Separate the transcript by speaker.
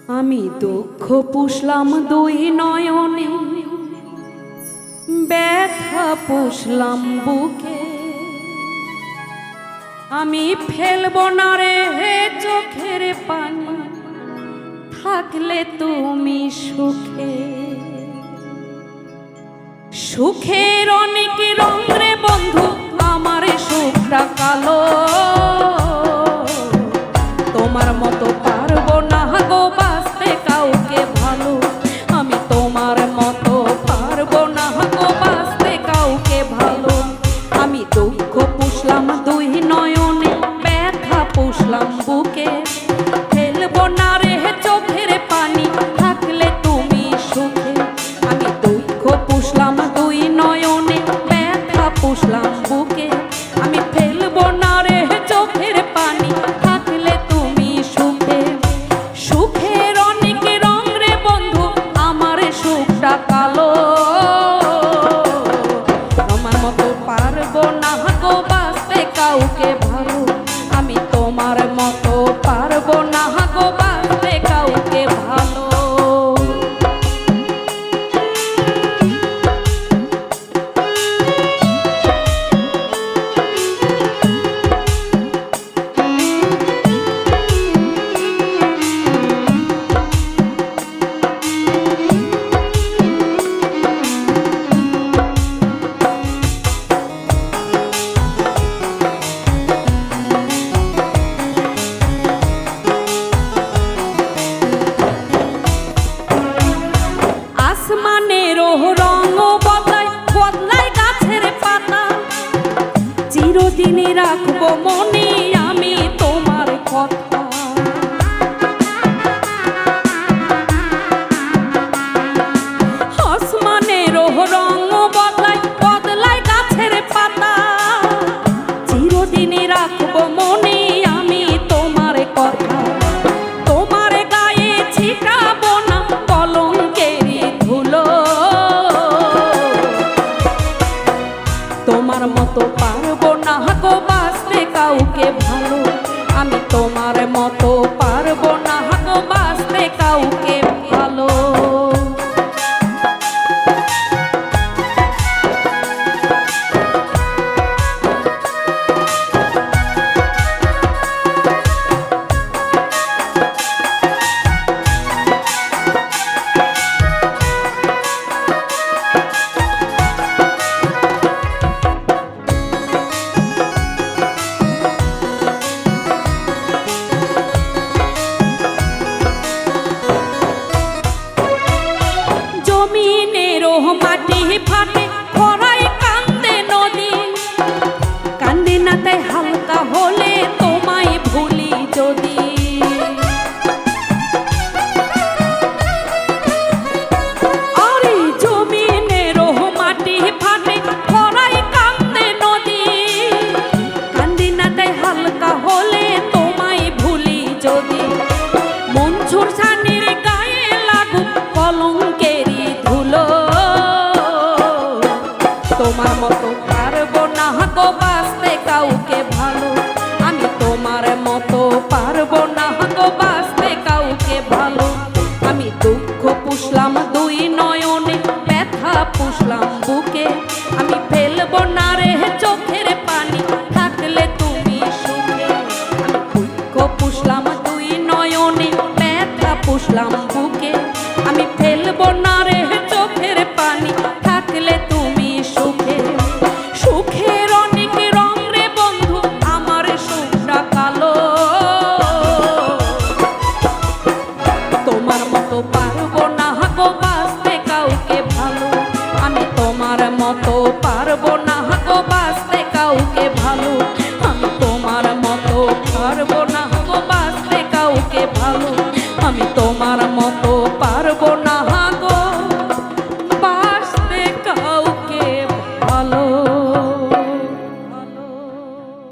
Speaker 1: আমি দুঃখ পুষলাম দুই নয়নে, ব্যথা পুষলাম বুকে। আমি ফেলব না রে চোখের পানি, থাকলে তুমি সুখে। সুখের অনেক রং রে বন্ধু, আমার সুখটা কালো। তোমার মতো পারবো না গো বাঁচতে কাউকে ভালো। আমি তোমার মতো পারবো না গো বাঁচতে কাউকে ভালো। আমি দুঃখ পুষলাম দুই নয়নে, ব্যথা পুষলাম বুকে। ফেলবো না রে চোখের পানি, থাকলে তুমি সুখে। আমি দুঃখ পুষলাম দুই নয়নে, ব্যথা পুষলাম বুকে। আমি ফেলবো না রে চোখের পানি, থাকলে তুমি সুখে। সুখের অনেক রং রে বন্ধু, আমার সুখটা কালো। তোমার মতো পারবো না গো বাঁচতে কাউকে ভালো। আমি তোমার মতো পারবো না গো বাঁচতে কাউকে ভালো। আসমানেরও রং বদলায় বদলায় গাছের পাতা, চিরদিনই রাখবো মনে আমি তোমার কথা। আসমানেরও রং বদলায় বদলায় গাছের পাতা, চিরদিনই রাখবো মনে আমি তোমার কথা। তোমার গায়ে ছিটাবো না কলঙ্কেরই ধুলো। তোমার মতো পারবো না গো বাঁচতে কাউকে ভালো। আমি তোমার মতো পারবো না গো বাঁচতে কাউকে ভালো। জমিনেরও মাটি ফাটে খরায় কান্দে নদী, কান্দে না তাই হালকা হলে তোমায় ভুলি যদি। আরে জমিনেরও মাটি ফাটে খরায় কান্দে নদী, কান্দে না তাই হালকা হলে তোমায় ভুলি যদি। মনসুর ছানির গায়ে লাগুক কলঙ্কেরই ধুলো। তোমার মতো পারবো না গো বাঁচতে কাউকে ভালো। আমি তোমার মতো পারবো না গো বাঁচতে কাউকে ভালো। আমি দুঃখ পুষলাম দুই নয়নে, ব্যথা পুষলাম বুকে। আমি ফেলবো না রে চোখের পানি, থাকলে তুমি সুখে। আমি দুঃখ পুষলাম দুই নয়নে, ব্যথা পুষলাম বুকে। আমি ফেলবো না রে চোখের পানি, থাকলে তুমি সুখে। সুখের অনেক রং রে বন্ধু, আমার সুখটা কালো। তোমার মতো পারবো না গো বাঁচতে কাউকে ভালো। আমি তোমার মতো পারবো না গো বাঁচতে কাউকে ভালো। আমি তোমার মতো পারবো না গো বাঁচতে কাউকে ভালো। আমি তোমার মতো